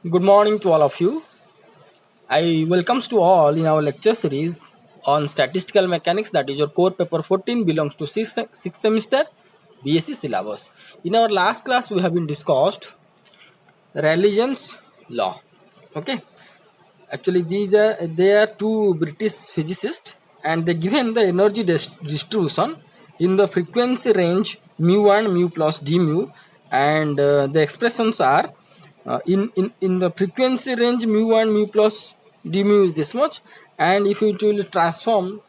Good morning to all of you. I welcomes to all in our lecture series on statistical mechanics, that is your core paper 14, belongs to sixth semester BSc syllabus. In our last class we have been discussed Rayleigh's law. Okay. Actually they are two British physicists and they given the energy distribution in the frequency range mu1 mu plus d mu, and the expressions are in the frequency range mu1 mu plus d mu is this much, and if it will transform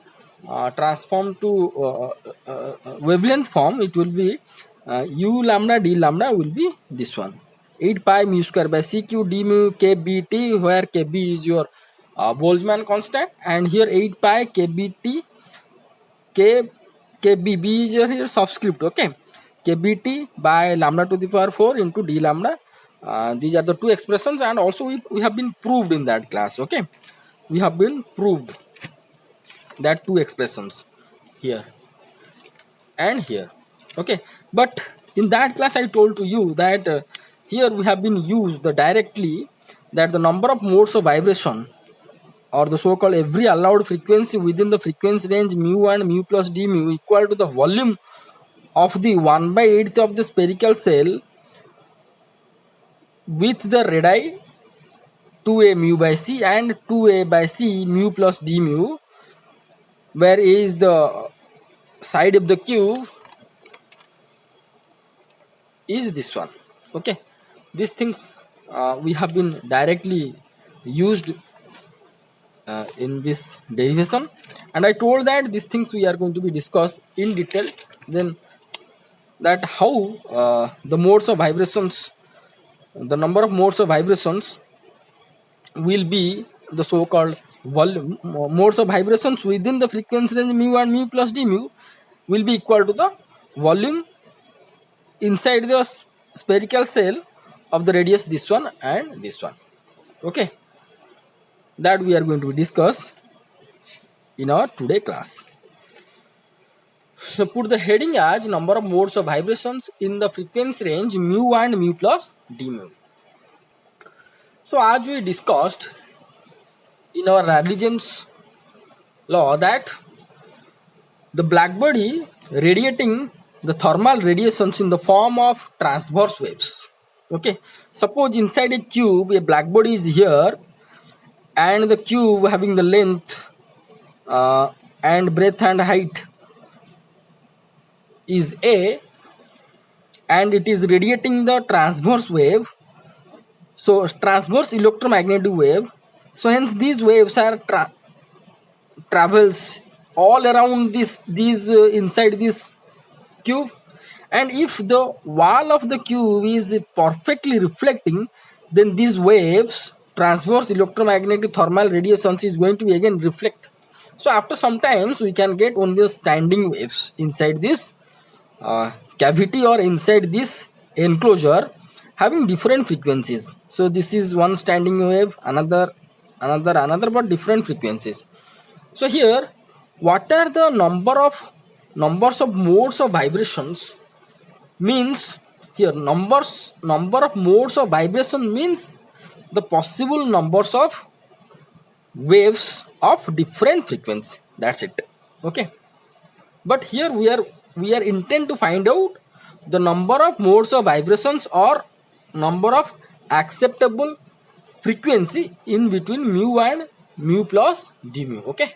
to wavelength form, it will be u lambda d lambda will be this one, 8 pi mu square by c q d mu kbt, where kb is your Boltzmann constant, and here 8 pi kbt k kbb is your here subscript. Okay, kbt by lambda to the power 4 into d lambda. These are the two expressions, and also we have been proved in that class. Okay, we have been proved that two expressions here and here. Okay, but in that class I told to you that here we have been used directly that the number of modes of vibration, or the so-called every allowed frequency within the frequency range mu1 mu plus d mu equal to the volume of the 1/8 of the spherical cell with the radii 2a mu by c and 2a by c mu plus d mu, where is the side of the cube is this one. Okay, these things we have been directly used in this derivation, and I told that these things we are going to be discussed in detail, then that how the modes of vibrations, the number of modes of vibrations will be the so-called volume modes of vibrations within the frequency range mu1 mu plus d mu will be equal to the volume inside the spherical cell of the radius this one and this one. Okay, that we are going to discuss in our today class. So put the heading as number of modes of vibrations in the frequency range mu and mu plus d mu. So as we discussed in our Rayleigh's law that the black body radiating the thermal radiations in the form of transverse waves. Okay, suppose inside a cube a black body is here, and the cube having the length and breadth and height is a, and it is radiating the transverse wave, so transverse electromagnetic wave. So hence these waves are travels all around these inside this cube, and if the wall of the cube is perfectly reflecting, then these waves, transverse electromagnetic thermal radiations, is going to be again reflect. So after some times we can get only the standing waves inside this cavity or inside this enclosure having different frequencies. So this is one standing wave, another, but different frequencies. So here what are the numbers of modes of vibrations means, here number of modes of vibration means the possible numbers of waves of different frequency. That's it. Okay, but here we are intent to find out the number of modes of vibrations or number of acceptable frequency in between mu and mu plus d mu. Okay,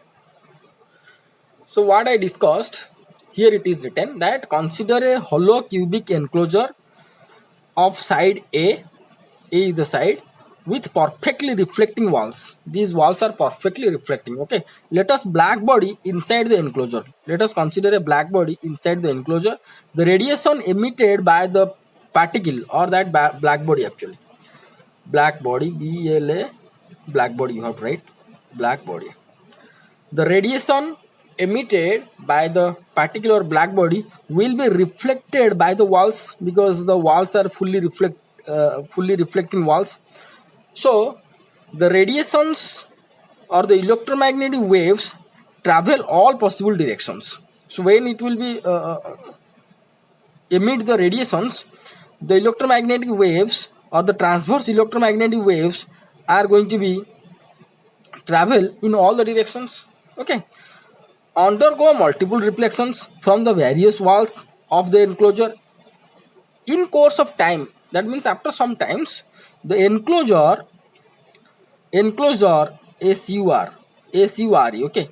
so what I discussed here, it is written that consider a hollow cubic enclosure of side A is the side with perfectly reflecting walls. These walls are perfectly reflecting. Okay, let us black body inside the enclosure. Let us consider a black body inside the enclosure. The radiation emitted by the particle or that black body, actually black body, BLA, black body, you have to write black body. The radiation emitted by the particular black body will be reflected by the walls, because the walls are fully reflecting walls. So the radiations or the electromagnetic waves travel all possible directions. So when it will be emit the radiations, the electromagnetic waves or the transverse electromagnetic waves are going to be travel in all the directions. Okay, undergo multiple reflections from the various walls of the enclosure in course of time. That means after some times the enclosure SUR, okay,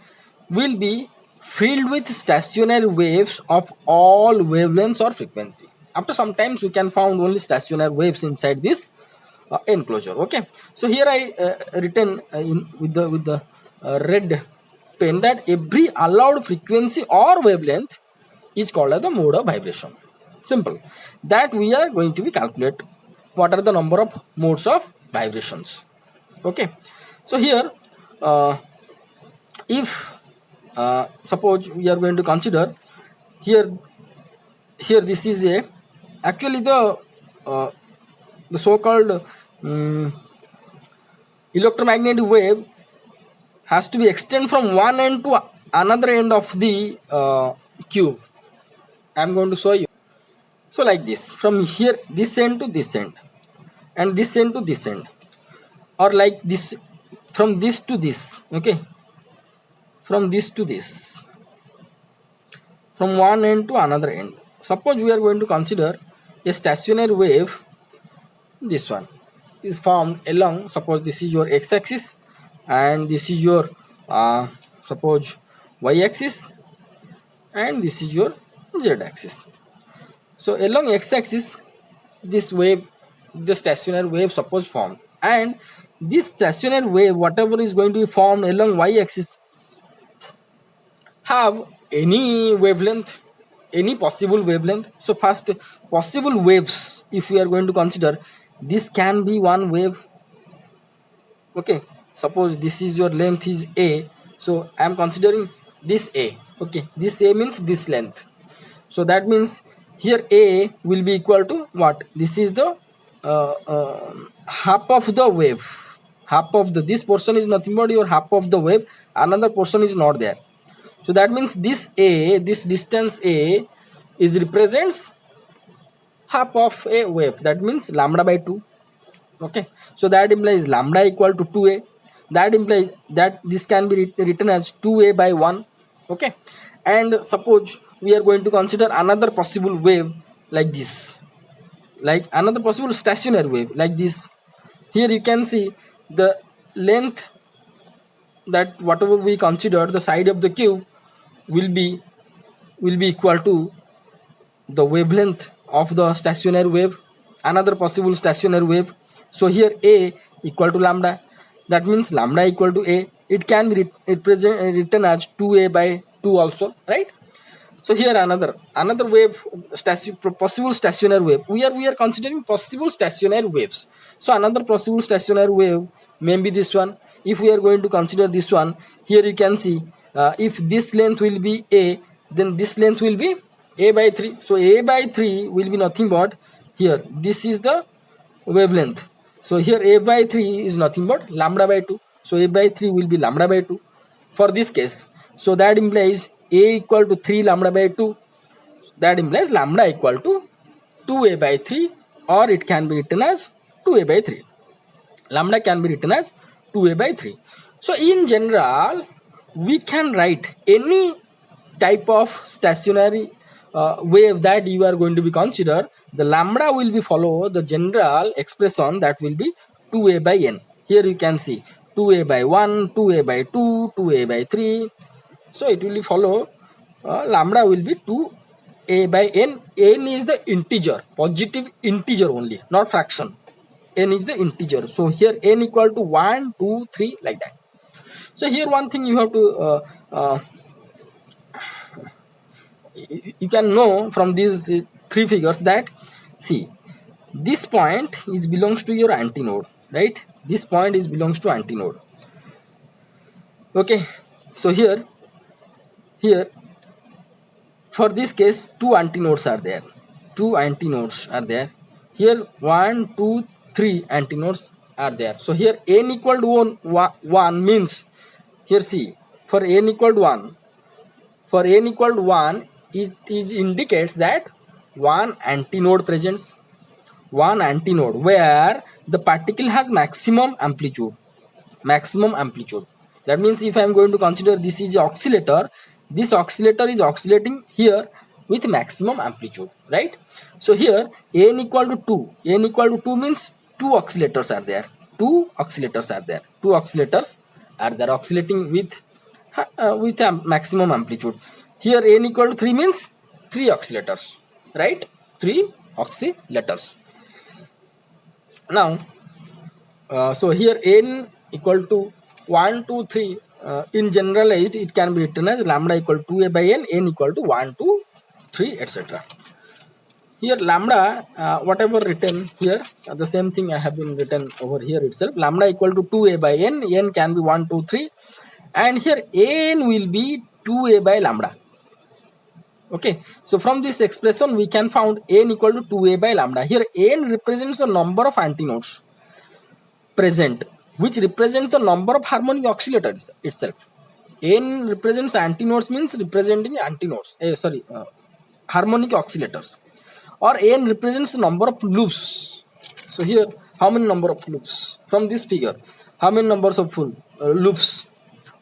will be filled with stationary waves of all wavelengths or frequency. After some times we can found only stationary waves inside this enclosure. Okay, so here I written in with the red pen that every allowed frequency or wavelength is called as the mode of vibration. Simple. That we are going to be calculate what are the number of modes of vibrations. Okay, so here if suppose we are going to consider here this is a actually uh, the so-called electromagnetic wave has to be extend from one end to another end of the cube. I am going to show you. So like this, from here this end to this end, and this end to this end, or like this, from this to this. Okay, from this to this, from one end to another end. Suppose we are going to consider a stationary wave. This one is formed along, suppose this is your x-axis and this is your suppose y-axis and this is your z-axis. So along x-axis this wave, the stationary wave suppose formed, and this stationary wave whatever is going to be formed along y-axis have any wavelength, any possible wavelength. So first possible waves, if we are going to consider, this can be one wave. Okay, suppose this is your length is a, so I am considering this a. Okay, this a means this length, so that means here a will be equal to what? This is the half of the wave, half of the, this portion is nothing but your half of the wave, another portion is not there. So that means this a, this distance a is represents half of a wave, that means lambda by 2. Okay, so that implies lambda equal to 2a, that implies that this can be written as 2a by 1. Okay, and suppose we are going to consider another possible wave like this, like another possible stationary wave like this. Here you can see the length, that whatever we consider the side of the cube will be equal to the wavelength of the stationary wave, another possible stationary wave. So here a equal to lambda, that means lambda equal to a, it can be written as 2a by 2 also, right? So here another wave, possible stationary wave, we are considering possible stationary waves. So another possible stationary wave may be this one. If we are going to consider this one, here you can see if this length will be a, then this length will be a by 3. So a by 3 will be nothing but, here this is the wavelength, so here a by 3 is nothing but lambda by 2. So a by 3 will be lambda by 2 for this case. So that implies a equal to 3 lambda by 2, that implies lambda equal to 2a by 3, or it can be written as 2a by 3. Lambda can be written as 2a by 3. So in general we can write any type of stationary wave that you are going to be consider, the lambda will be follow the general expression, that will be 2a by n. Here you can see 2a by 1, 2a by 2, 2a by 3. So it will follow lambda will be 2a by n. N is the integer, positive integer only, not fraction. N is the integer. So here n equal to 1, 2, 3 like that. So here one thing you have to you can know from these three figures that, see, this point is belongs to your antinode, right? This point is belongs to antinode. Okay, so here for this case two antinodes are there, here 1, 2, 3 antinodes are there. So here n equal to 1 means, here see, for n equal to 1, it indicates that one antinode presents. one antinode where the particle has maximum amplitude. Maximum amplitude. That means if I am going to consider this is oscillator, this oscillator is oscillating here with maximum amplitude, right? So here n equal to 2. N equal to 2 means two oscillators are there. Two oscillators are there. Two oscillators are there oscillating with a maximum amplitude. Here n equal to 3 means three oscillators, right? Three oscillators. Now, so here n equal to 1, 2, 3. In generalized, it can be written as lambda equal to 2a by n, n equal to 1, 2, 3, etc. Here lambda, whatever written here, the same thing I have been written over here itself. Lambda equal to 2a by n, n can be 1, 2, 3, and here n will be 2a by lambda. Okay, so from this expression we can found n equal to 2a by lambda. Here n represents the number of antinodes present, which represents the number of harmonic oscillators itself. N represents antinodes means representing antinodes. Harmonic oscillators. Or n represents the number of loops. So here, how many number of loops? From this figure, how many numbers of loops?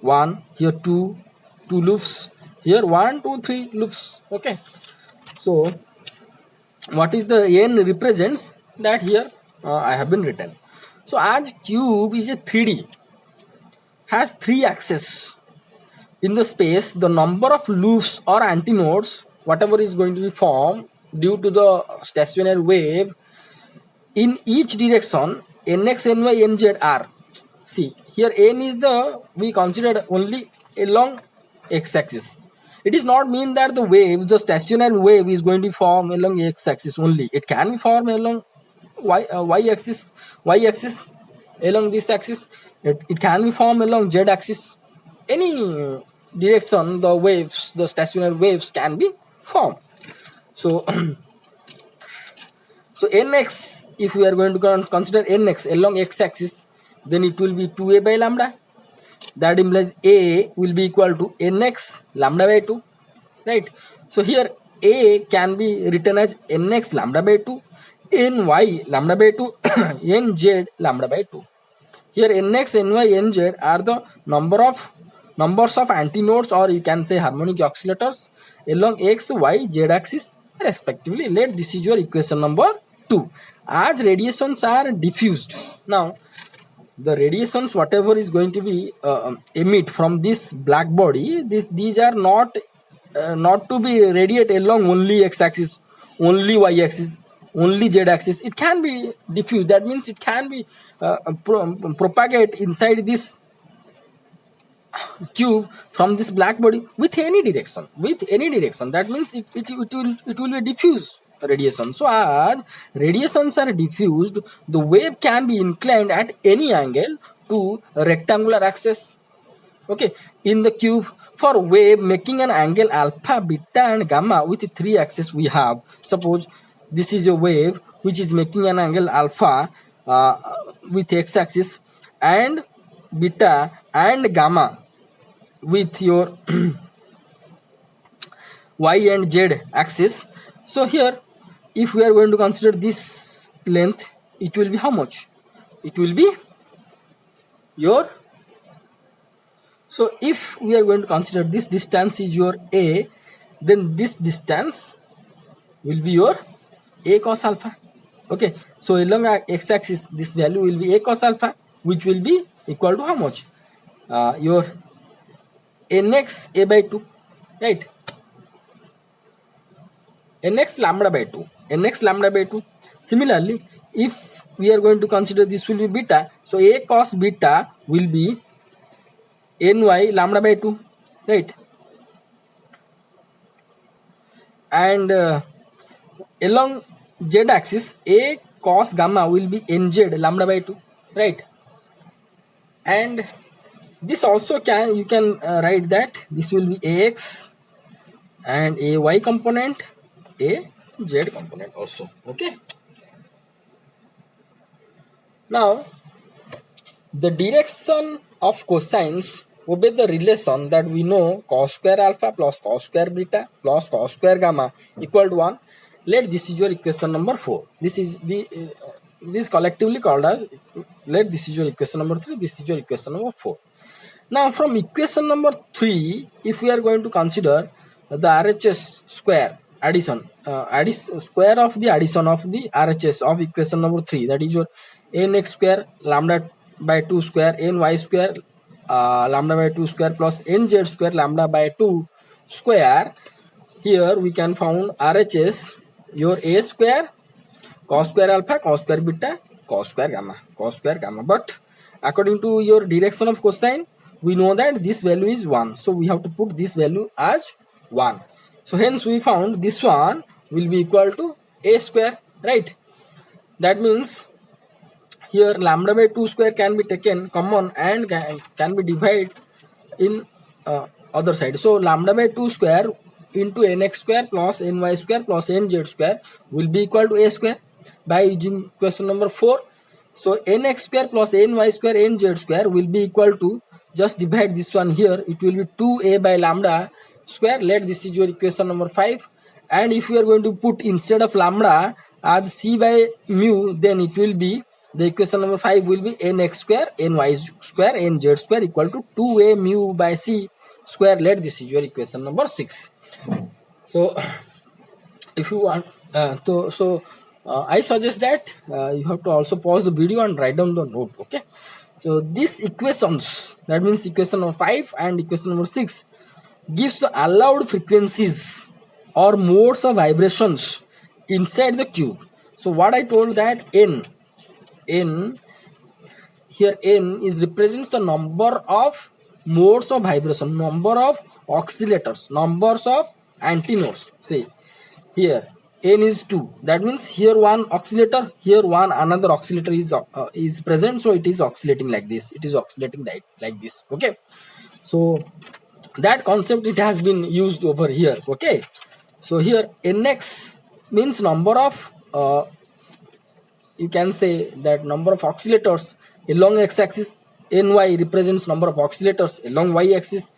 1, here 2 loops, here 1, 2, 3 loops. Okay. So what is the n represents, that here I have been written. So as cube is a 3D, has 3 axes in the space, the number of loops or antinodes, whatever is going to be formed due to the stationary wave in each direction, nx, ny, nz are. See, here n is we considered only along x-axis. It does not mean that the stationary wave is going to form along x-axis only. It can be formed along y-axis, along this axis. It can be formed along z-axis. Any direction, the stationary waves can be formed. So, so nx, if we are going to consider nx along x-axis, then it will be 2a by lambda. That implies a will be equal to nx lambda by 2, right? So here a can be written as nx lambda by 2, ny lambda by 2, nz lambda by 2. Here nx, ny, nz are the numbers of antinodes, or you can say harmonic oscillators along x, y, z axis respectively. Let this is your equation number 2. As radiations are diffused, now the radiations whatever is going to be emit from this black body, these are not to be radiate along only x-axis, only y-axis, only z-axis. It can be diffused. That means it can be propagate inside this cube from this black body with any direction. That means it will be diffuse radiation. So as radiations are diffused, the wave can be inclined at any angle to rectangular axis. Okay, in the cube, for wave making an angle alpha, beta and gamma with 3 axes, we have, suppose this is a wave which is making an angle alpha with x-axis and beta and gamma with your y and z axis. So here, if we are going to consider this length, it will be how much? It will be your, so if we are going to consider this distance is your a, then this distance will be your a cos alpha. Okay, so along x-axis this value will be a cos alpha, which will be equal to how much? Your nx a by 2, right? Nx lambda by 2, nx lambda by 2. Similarly, if we are going to consider this will be beta, so a cos beta will be ny lambda by 2, right? And along z axis, a cos gamma will be nz lambda by 2, right? And this also you can write that this will be ax and a y component, a z component also. Okay, now the direction of cosines obey the relation that we know, cos square alpha plus cos square beta plus cos square gamma equal to 1. let this is your equation number 4. This is the this collectively called as, let this is your equation number 3, this is your equation number 4. Now from equation number 3, if we are going to consider the RHS square addition, square of the addition of the RHS of equation number 3, that is your nx square lambda by 2 square ny square lambda by 2 square plus nz square lambda by 2 square. Here we can found RHS your a square cos square alpha cos square beta cos square gamma. But according to your direction of cosine, we know that this value is 1, so we have to put this value as 1. So hence we found this one will be equal to a square, right? That means here lambda by 2 square can be taken common and can be divided in other side. So lambda by 2 square into nx square plus ny square plus nz square will be equal to a square by using question number 4. So nx square plus ny square nz square will be equal to, just divide this one here, it will be 2a by lambda square. Let this is your equation number 5. And if we are going to put instead of lambda as c by mu, then it will be, the equation number 5 will be nx square ny square nz square equal to 2a mu by c square. Let this is your equation number 6. So if you want I suggest that you have to also pause the video and write down the note. Okay, so these equations, that means equation number 5 and equation number 6, gives the allowed frequencies or modes of vibrations inside the cube. So what I told that n here, n is represents the number of modes of vibration, number of oscillators, numbers of antinodes. See here n is 2, that means here one oscillator, here one another oscillator is present, so it is oscillating like this, it is oscillating like this. Okay, so that concept it has been used over here. Okay, so here nx means number of you can say that number of oscillators along x-axis, ny represents number of oscillators along y-axis,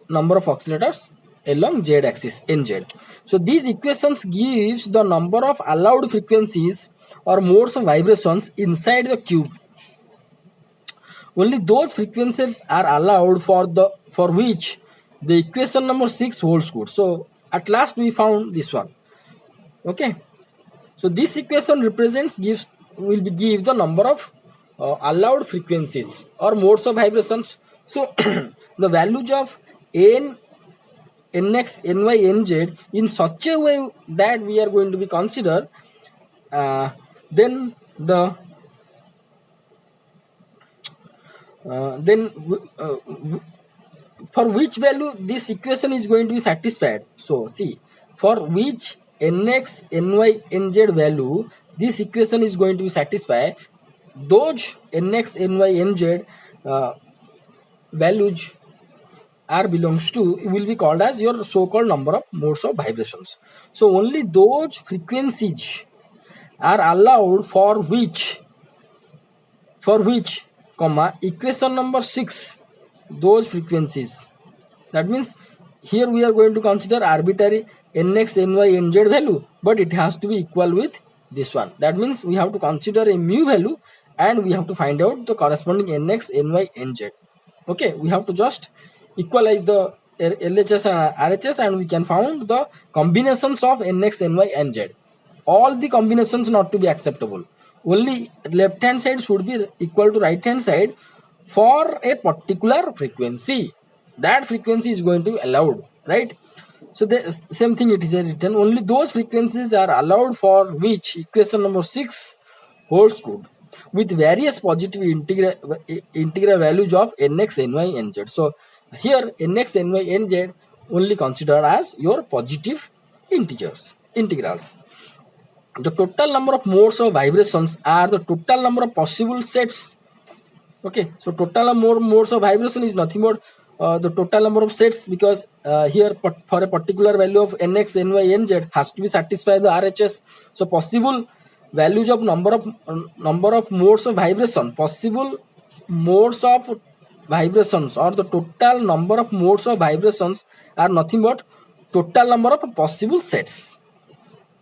number of oscillators along z-axis, nz. So these equations gives the number of allowed frequencies or modes of vibrations inside the cube. Only those frequencies are allowed for which the equation number 6 holds good. So at last we found this one. Okay, so this equation represents will give the number of allowed frequencies or modes of vibrations. So the values of n, nx, ny, nz in such a way that we are going to be consider then for which value this equation is going to be satisfied. So see, for which nx, ny, nz value this equation is going to be satisfied, those nx, ny, nz values are belongs to will be called as your so-called number of modes of vibrations. So only those frequencies are allowed for which comma equation number 6, those frequencies, that means here we are going to consider arbitrary nx, ny, nz value, but it has to be equal with this one. That means we have to consider a mu value and we have to find out the corresponding nx, ny, nz. Okay, we have to just equalize the LHS and RHS and we can find the combinations of nx, ny, nz. All the combinations not to be acceptable. Only left hand side should be equal to right hand side for a particular frequency. That frequency is going to be allowed, right? So the same thing it is written, only those frequencies are allowed for which equation number 6 holds good with various positive integral values of nx, ny, nz. So here nx, ny, nz only considered as your positive integrals. The total number of modes of vibrations are the total number of possible sets. Okay, so total modes of vibration is nothing but the total number of sets, because here for a particular value of nx, ny, nz has to be satisfied the RHS. So possible values of number of modes of vibration, possible modes of vibrations or the total number of modes of vibrations are nothing but total number of possible sets.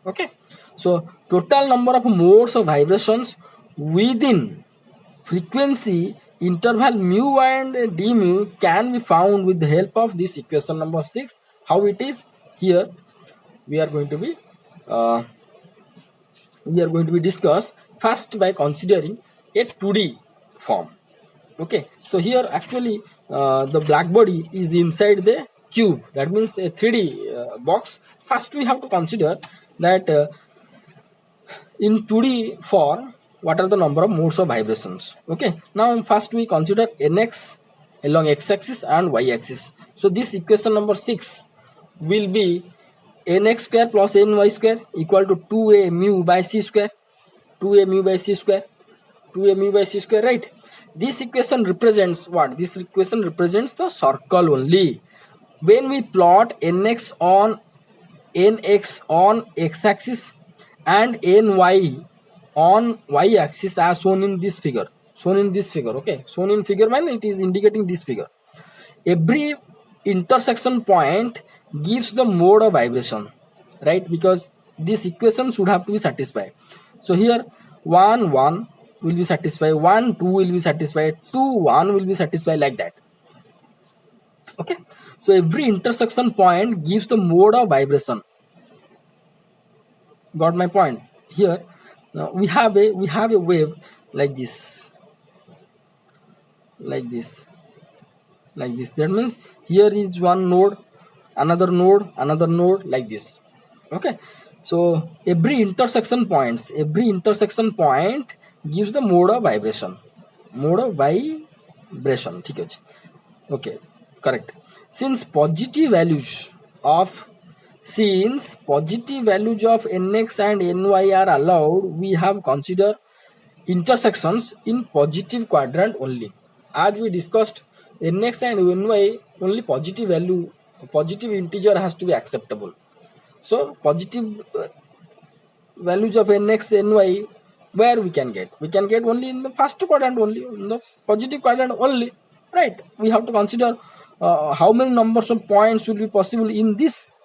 Okay, so total number of modes of vibrations within frequency interval mu and dmu can be found with the help of this equation number 6. How it is? Here we are going to be uh, discuss first by considering a 2D form. Okay, so here actually the black body is inside the cube, that means a 3D box. First we have to consider that in 2D form what are the number of modes of vibrations. Okay, now first we consider nx along x-axis and y-axis. So this equation number 6 will be nx square plus ny square equal to 2a mu by c square, 2a mu by c square, 2a mu by c square, right? This equation represents what? This equation represents the circle only. When we plot nx on x-axis and ny on y-axis as shown in this figure, okay, shown in figure means it is indicating this figure. Every intersection point gives the mode of vibration, right? Because this equation should have to be satisfied. So here 1 1 will be satisfied, 1 2 will be satisfied, 2 1 will be satisfied, like that. Okay, so every intersection point gives the mode of vibration. Got my point? Here now we have a wave like this, like this, like this. That means here is one node, another node, another node, like this. Okay, so every intersection point gives the mode of vibration, mode of vibration. ठीक है? Okay, correct. Since positive values of nx and ny are allowed, we have considered intersections in positive quadrant only. As we discussed, nx and ny only positive value, positive integer has to be acceptable. So positive values of nx ny, where we can get only in the first quadrant only, in the positive quadrant only, right? We have to consider how many numbers of points will be possible in this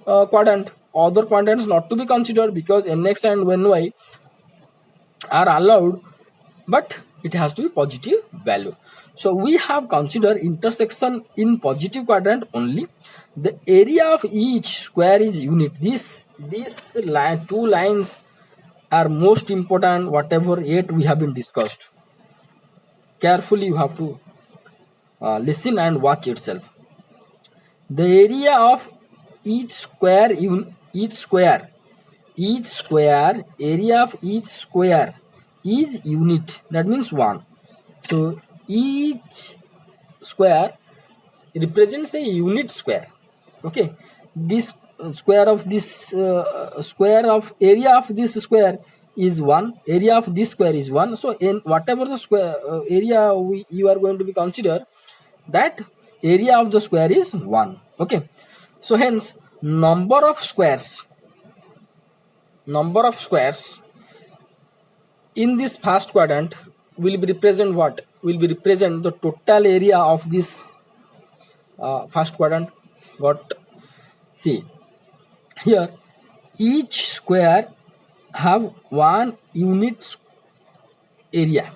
quadrant. Other quadrants not to be considered because nx and ny are allowed, but it has to be positive value. So we have considered intersection in positive quadrant only. The area of each square is unit. These two lines are most important, whatever yet we have been discussed. Carefully you have to listen and watch itself. The area of each square area of each square is unit, that means 1. So each square represents a unit square. Okay, this square of area of this square is 1, area of this square is 1. So in whatever the square area you are going to be consider, that area of the square is 1. Okay, so hence number of squares in this first quadrant will be represent what? Will be represent the total area of this first quadrant. What? See here, each square have one unit area.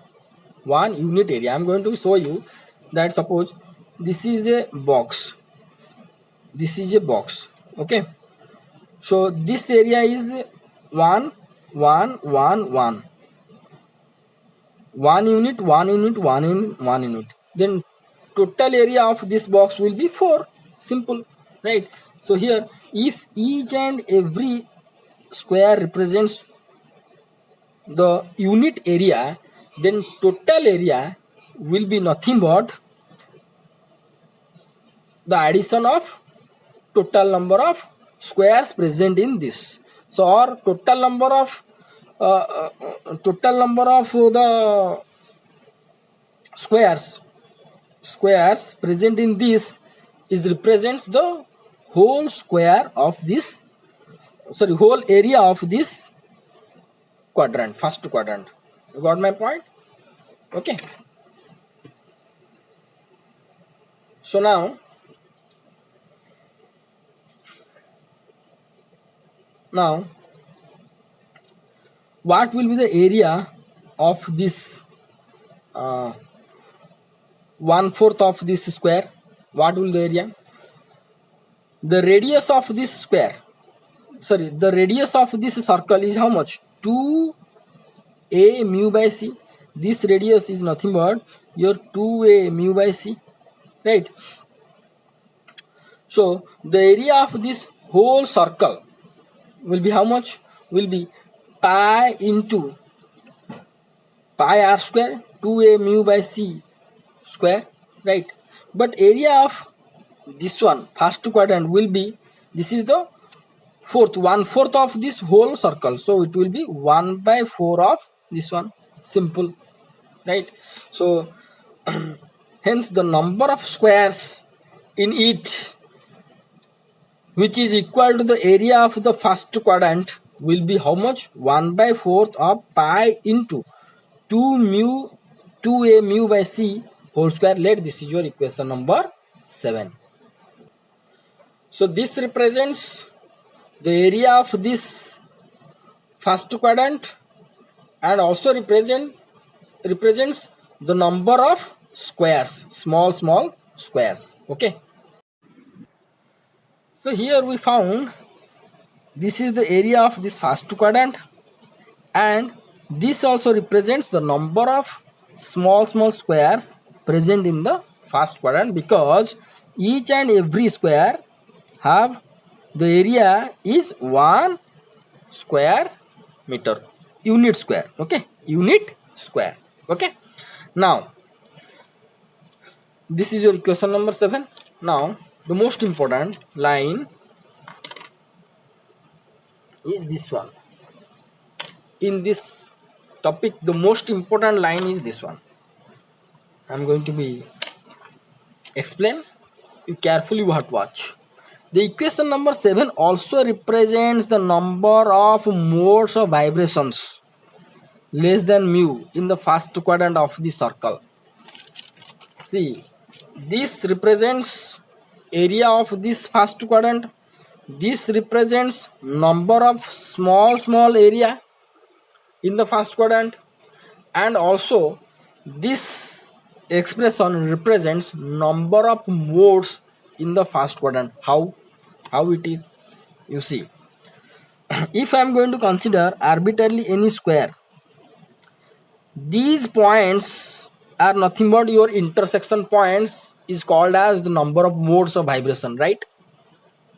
I'm going to show you that. Suppose this is a box. Okay, so this area is 1 1 1 1, 1 unit, 1 unit, 1 unit, 1 unit. Then total area of this box will be 4. Simple, right? So here, if each and every square represents the unit area, then total area will be nothing but the addition of total number of squares present in this. So or total number of the squares present in this is represents the whole square of this, whole area of this quadrant, first quadrant. You got my point? Okay, so now Now, what will be the area of this uh, 1/4 of this square? What will the area? The radius of this square, sorry, the radius of this circle is how much? 2a mu by c. This radius is nothing but your 2a mu by c, right? So the area of this whole circle will be how much? Will be pi into pi r square, 2a mu by c square, right? But area of this one, first quadrant, will be, this is the 1/4 of this whole circle, so it will be 1/4 of this one. Simple, right? So hence the number of squares in it which is equal to the area of the first quadrant will be how much? 1/4 of pi into 2a mu by c whole square. Let this is your equation number 7. So this represents the area of this first quadrant and also represents the number of squares, small squares. Okay. So here we found this is the area of this first quadrant, and this also represents the number of small squares present in the first quadrant, because each and every square have the area is 1 square meter, unit square. Okay, unit square. Okay, now this is your equation number 7. Now the most important line is this one. In this topic, the most important line is this one. I am going to be explain. You carefully you have to watch. The equation number 7 also represents the number of modes of vibrations less than mu in the first quadrant of the circle. See, this represents area of this first quadrant. This represents number of small area in the first quadrant, and also this expression represents number of modes in the first quadrant. How it is? You see, if I am going to consider arbitrarily any square, these points are nothing but your intersection points, is called as the number of modes of vibration, right?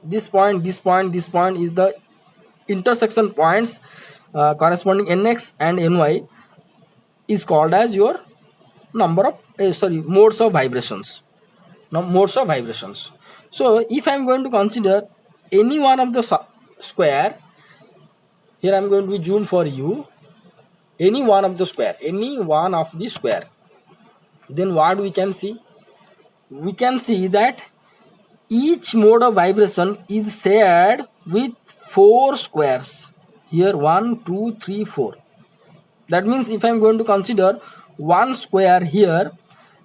This point is the intersection points corresponding nx and ny is called as your number of modes of vibrations. Modes of vibrations. So if I am going to consider any one of the square, here I am going to zoom for you, any one of the square, then what we can see? We can see that each mode of vibration is shared with 4 squares. Here 1, 2, 3, 4. That means if I am going to consider one square here,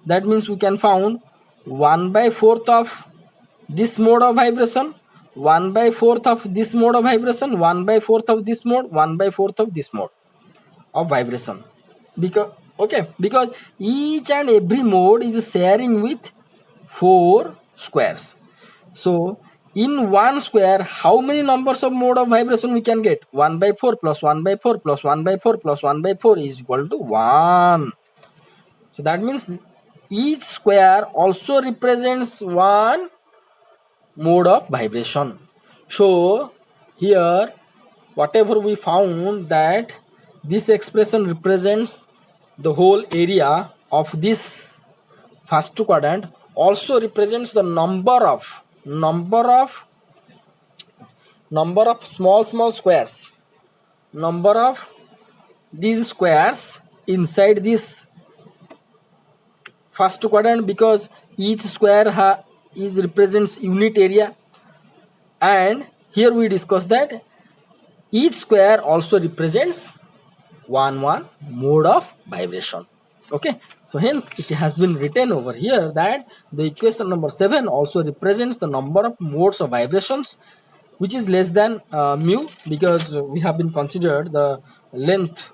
that means we can found 1/4 of this mode of vibration, 1/4 of this mode of vibration, 1/4 of this mode, 1/4 of this mode of vibration. Because each and every mode is sharing with 4 squares. So in one square, how many numbers of mode of vibration we can get? 1/4 plus 1/4 plus 1/4 plus 1/4 is equal to 1. So that means each square also represents one mode of vibration. So here whatever we found, that this expression represents the whole area of this first quadrant, also represents the number of small squares, number of these squares inside this first quadrant, because each square represents unit area, and here we discussed that each square also represents one mode of vibration. Okay, so hence it has been written over here that the equation number 7 also represents the number of modes of vibrations which is less than mu, because we have been considered the length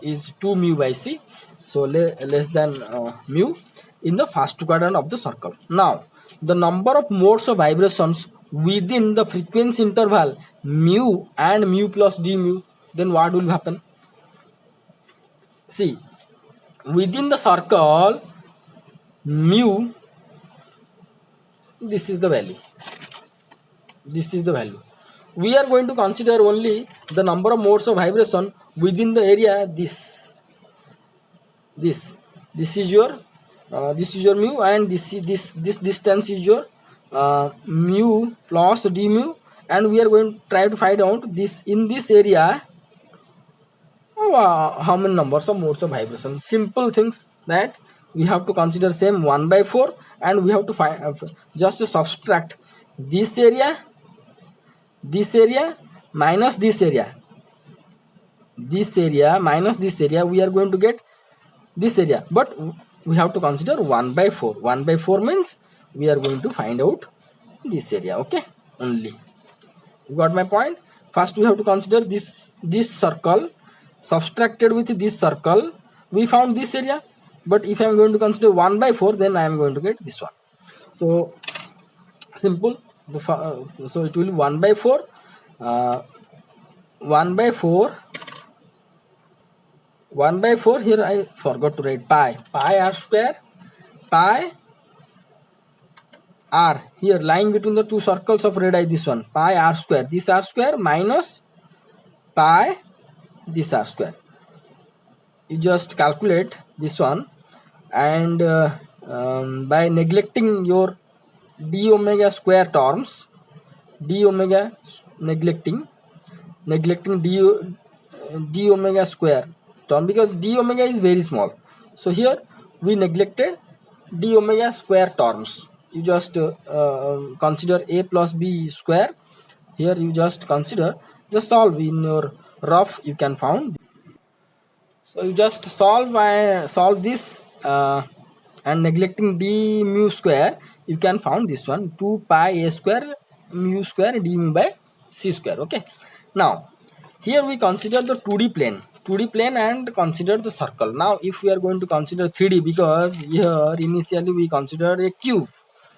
is 2 mu by c, so less than mu in the first quadrant of the circle. Now the number of modes of vibrations within the frequency interval mu and mu plus d mu, then what will happen? See, within the circle mu, this is the value, this is the value. We are going to consider only the number of modes of vibration within the area. This is your mu, and this distance is your mu plus d mu, and we are going to try to find out this in this area how many numbers of modes of vibration. Simple things that we have to consider same 1 by 4, and we have to find just to subtract this area minus this area minus this area, we are going to get this area, but we have to consider 1 by 4. 1 by 4 means we are going to find out this area, okay, only. You got my point? First we have to consider this circle, subtracted with this circle we found this area, but if I am going to consider 1 by 4, then I am going to get this one. So simple. So it will be 1 by 4 1 by 4 1 by 4, here I forgot to write pi r square, pi r here lying between the two circles of radii, this one pi r square, this r square minus pi this r square. You just calculate this one, and by neglecting your d omega square terms, d omega neglecting d omega square term, because d omega is very small, so here we neglected d omega square terms. You just consider a plus b square, here you just consider, just solve in your rough, you can found. So you just solve this and neglecting d mu square, you can found this one 2 pi a square mu square d mu by c square, okay. Now here we consider the 2D plane and consider the circle. Now if we are going to consider 3D, because here initially we considered a cube,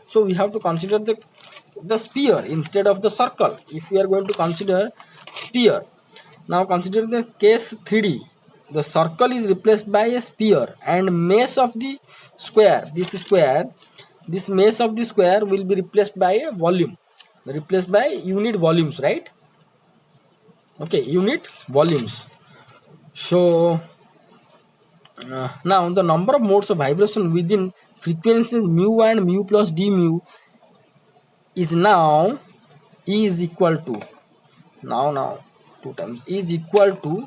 so we have to consider the sphere instead of the circle. If we are going to consider sphere, now consider the case 3D. The circle is replaced by a sphere, and mesh of the square, this mesh of the square will be replaced by a volume, replaced by unit volumes, right? Okay, unit volumes. So now the number of modes of vibration within frequencies mu and mu plus d mu is now equal to, now 2 times is equal to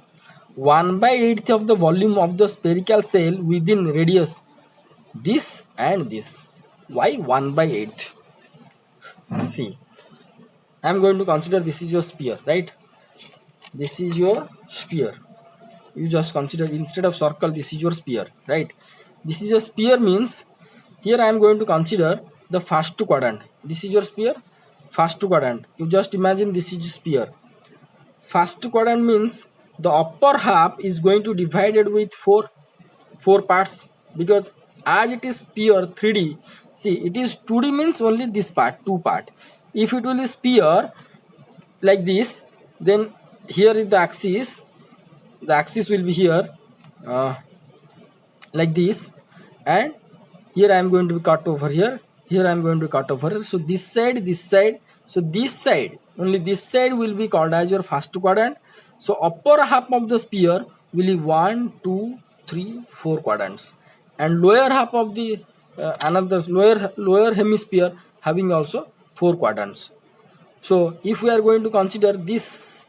1 by 8th of the volume of the spherical cell within radius this and this. Why 1 by 8th? See, I am going to consider this is your sphere, right? This is your sphere. You just consider instead of circle, this is your sphere, right? This is a sphere means here I am going to consider the first quadrant. This is your sphere, first quadrant. You just imagine this is sphere. First quadrant means the upper half is going to divided with four parts, because as it is sphere 3D, see it is 2D means only this part, 2 part. If it will be sphere like this, then here is the axis will be here like this, and here I am going to be cut over here I am going to cut over here. So this side, so this side, only this side will be called as your first quadrant. So upper half of the sphere will be 1 2 3 4 quadrants, and lower half of the another lower hemisphere having also 4 quadrants. So if we are going to consider this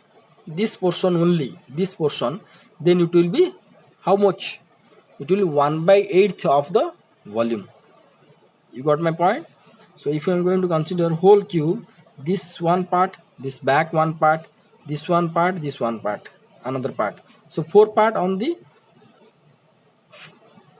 portion only, this portion, then it will be how much? It will be 1 by 8th of the volume. You got my point? So if I am going to consider whole cube, this one part, this back one part, this one part, this one part, another part. So 4 part on the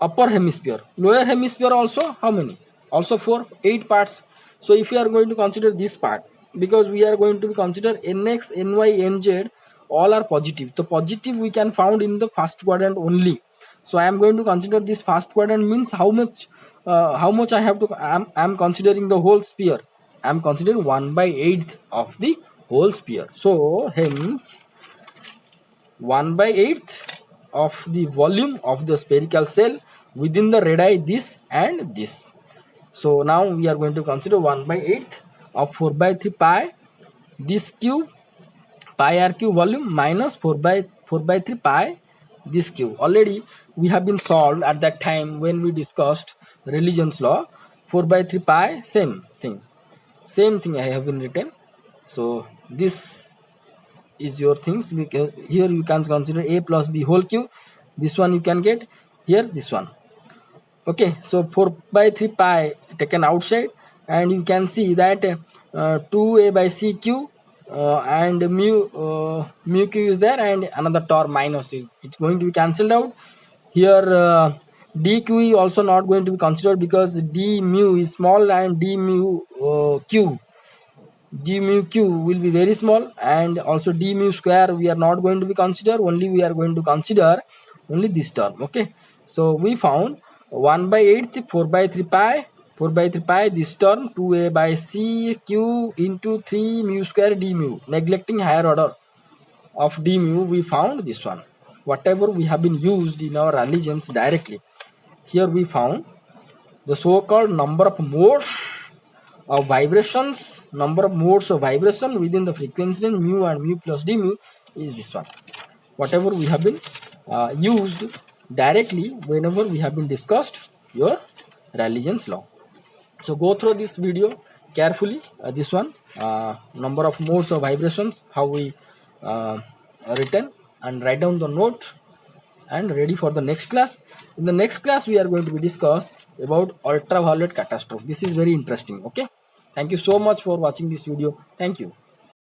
upper hemisphere. Lower hemisphere also how many? Also 4, 8 parts. So if you are going to consider this part, because we are going to be consider nx, ny, nz all are positive. So positive we can found in the first quadrant only. So I am going to consider this first quadrant means how much I have to, I'm considering the whole sphere. I'm considering 1/8 of the whole sphere. So hence 1/8 of the volume of the spherical shell within the radii this and this. So now we are going to consider 1/8 of 4/3 pi this cube pi r cube volume minus 4/3 pi this cube. Already we have been solved at that time when we discussed religion's law. 4/3 pi same thing I have been written. So this is your things. Here you can consider a plus b whole cube. This one you can get here, this one. Okay, so 4/3 pi taken outside, and you can see that 2a by c q and mu q is there, and another term minus is it's going to be cancelled out. Here dq is also not going to be considered because d mu is small and d mu q d mu q will be very small, and also d mu square we are not going to be consider, only we are going to consider only this term. Okay, so we found 1/8 4/3 pi 4/3 pi this term 2a by c q into 3 mu square d mu. Neglecting higher order of d mu, we found this one, whatever we have been used in our religions directly. Here we found the so-called number of modes of vibrations, number of modes of vibration within the frequency range mu and mu plus d mu is this one, whatever we have been used directly whenever we have been discussed your religion's law. So go through this video carefully, this one, number of modes of vibrations, how we written, and write down the note and ready for the next class. In the next class we are going to be discuss about ultraviolet catastrophe. This is very interesting. Okay, thank you so much for watching this video. Thank you.